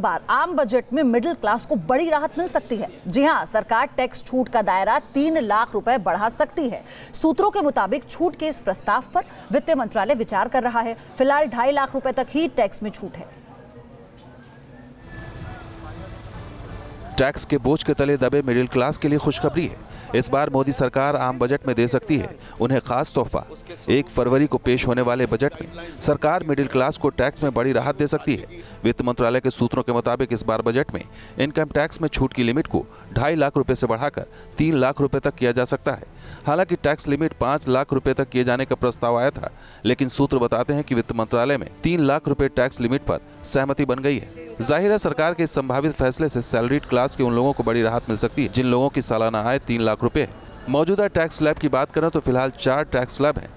बार आम बजट में middle class को बड़ी राहत मिल सकती है। जी हां, सरकार टैक्स छूट का दायरा 3 लाख रुपए बढ़ा सकती है। सूत्रों के मुताबिक छूट के इस प्रस्ताव पर वित्त मंत्रालय विचार कर रहा है। फिलहाल 2.5 लाख रुपए तक ही टैक्स में छूट है। टैक्स के बोझ के तले दबे मिडिल क्लास के लिए खुशखबरी है। इस बार मोदी सरकार आम बजट में दे सकती है उन्हें खास तोहफा। 1 फरवरी को पेश होने वाले बजट में सरकार मिडिल क्लास को टैक्स में बड़ी राहत दे सकती है। वित्त मंत्रालय के सूत्रों के मुताबिक इस बार बजट में इनकम टैक्स में छूट की लिमिट को 2.5 लाख रुपए से बढ़ाकर 3 लाख रुपए तक किया जा सकता है। हालांकि टैक्स लिमिट 5 लाख रुपए तक किए जाने का प्रस्ताव आया था, लेकिन सूत्र बताते हैं कि वित्त मंत्रालय में 3 लाख रुपए टैक्स लिमिट पर सहमति बन गई है। जाहिर है, सरकार के इस संभावित फैसले से सैलरीड क्लास के उन लोगों को बड़ी राहत मिल सकती है जिन लोगों की सालाना आय 3 लाख रुपए है। मौजूदा टैक्स स्लैब की बात करें तो फिलहाल 4 टैक्स स्लैब हैं।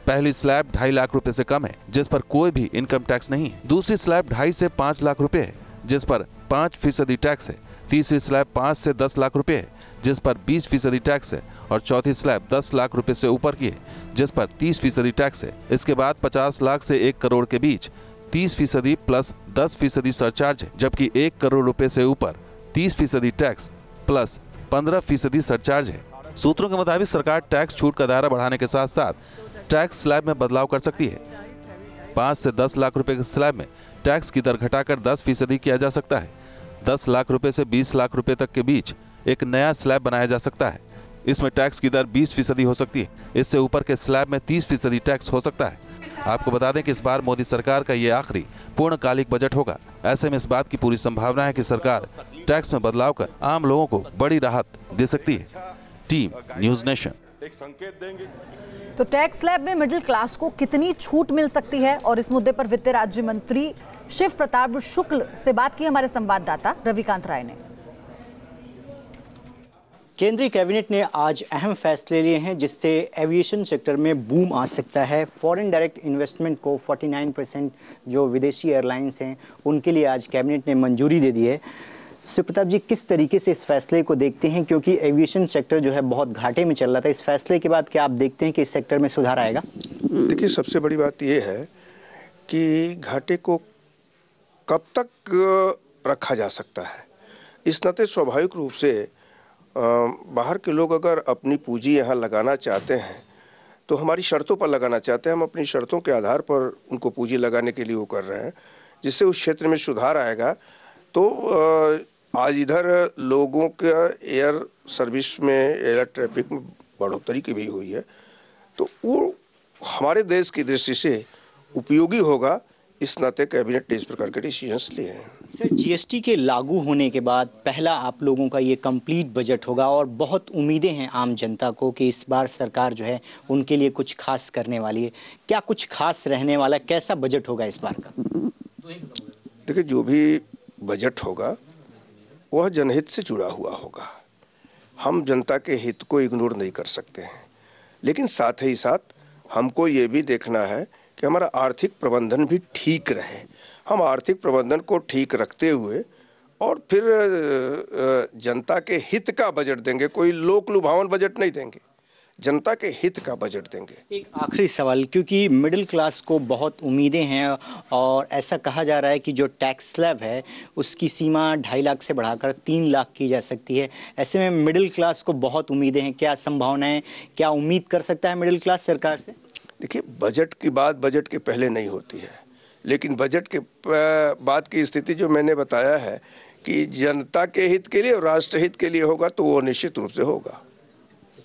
पहली स्लैब 2.5 लाख रुपए से कम है, जिस पर कोई भी इनकम टैक्स नहीं है। दूसरी स्लैब 2.5 से 5 लाख रुपए है, जिस पर 5% टैक्स है। तीसरी स्लैब 5 से 10 लाख रुपए है, जिस पर 20% टैक्स है। और चौथी स्लैब 10 लाख रुपए से ऊपर की है, जिस पर 30% टैक्स है। इसके बाद 50 लाख से 1 करोड़ के बीच 30% प्लस 10% सरचार्ज है, जबकि 1 करोड़ रुपए से ऊपर 30% टैक्स प्लस 15% सरचार्ज है। सूत्रों के मुताबिक सरकार टैक्स छूट का दायरा बढ़ाने के साथ साथ टैक्स स्लैब में बदलाव कर सकती है। 5 से 10 लाख रुपए के स्लैब में टैक्स की दर घटाकर 10% किया जा सकता है। 10 लाख रुपए से 20 लाख रुपए तक के बीच एक नया स्लैब बनाया जा सकता है। इसमें टैक्स की दर 20% हो सकती है। इससे ऊपर के स्लैब में 30% टैक्स हो सकता है। आपको बता दें कि इस बार मोदी सरकार का ये आखिरी पूर्णकालिक बजट होगा। ऐसे में इस बात की पूरी संभावना है कि सरकार टैक्स में बदलाव कर आम लोगों को बड़ी राहत दे सकती है। Team news nation. तो टैक्स स्लैब में मिडिल क्लास को कितनी छूट मिल सकती है, और इस मुद्दे पर वित्त राज्य मंत्री शिव प्रताप शुक्ल से बात की हमारे संवाददाता रविकांत राय ने। केंद्रीय कैबिनेट ने आज अहम फैसले लिए हैं जिससे एविएशन सेक्टर में बूम आ सकता है। फॉरेन डायरेक्ट इन्वेस्टमेंट को 49% जो विदेशी एयरलाइंस हैं उनके लिए आज कैबिनेट ने मंजूरी दे दी है। शिव प्रताप जी, किस तरीके से इस फैसले को देखते हैं, क्योंकि एविएशन सेक्टर जो है बहुत घाटे में चल रहा था। इस फैसले के बाद क्या आप देखते हैं कि इस सेक्टर में सुधार आएगा? देखिए, सबसे बड़ी बात यह है कि घाटे को कब तक रखा जा सकता है। इस नाते स्वाभाविक रूप से बाहर के लोग अगर अपनी पूंजी यहाँ लगाना चाहते हैं तो हमारी शर्तों पर लगाना चाहते हैं। हम अपनी शर्तों के आधार पर उनको पूंजी लगाने के लिए वो कर रहे हैं, जिससे उस क्षेत्र में सुधार आएगा। तो आज इधर लोगों का एयर सर्विस में, एयर ट्रैफिक में बढ़ोतरी की भी हुई है, तो वो हमारे देश की दृष्टि से उपयोगी होगा। इस नाते कैबिनेट ने इस प्रकार के डिसीजंस लिए हैं। सर, जीएसटी के लागू होने के बाद पहला आप लोगों का ये कंप्लीट बजट होगा और बहुत उम्मीदें हैं आम जनता को कि इस बार सरकार जो है उनके लिए कुछ खास करने वाली है। क्या कुछ खास रहने वाला, कैसा बजट होगा इस बार का? देखिए, जो भी बजट होगा वह जनहित से जुड़ा हुआ होगा। हम जनता के हित को इग्नोर नहीं कर सकते हैं, लेकिन साथ ही साथ हमको ये भी देखना है कि हमारा आर्थिक प्रबंधन भी ठीक रहे। हम आर्थिक प्रबंधन को ठीक रखते हुए और फिर जनता के हित का बजट देंगे। कोई लोक लुभावन बजट नहीं देंगे, जनता के हित का बजट देंगे। एक आखिरी सवाल, क्योंकि मिडिल क्लास को बहुत उम्मीदें हैं और ऐसा कहा जा रहा है कि जो टैक्स स्लैब है उसकी सीमा 2.5 लाख से बढ़ाकर 3 लाख की जा सकती है। ऐसे में मिडिल क्लास को बहुत उम्मीदें हैं। क्या संभावनाएं, क्या उम्मीद कर सकता है मिडिल क्लास सरकार से? देखिए, बजट की बात बजट के पहले नहीं होती है, लेकिन बजट के बाद की स्थिति जो मैंने बताया है कि जनता के हित के लिए और राष्ट्र हित के लिए होगा, तो वो निश्चित रूप से होगा।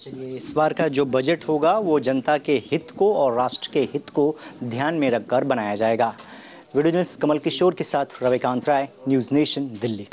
चलिए, इस बार का जो बजट होगा वो जनता के हित को और राष्ट्र के हित को ध्यान में रखकर बनाया जाएगा। वीडियो जर्नलिस्ट कमल किशोर के साथ रविकांत राय, न्यूज़ नेशन, दिल्ली।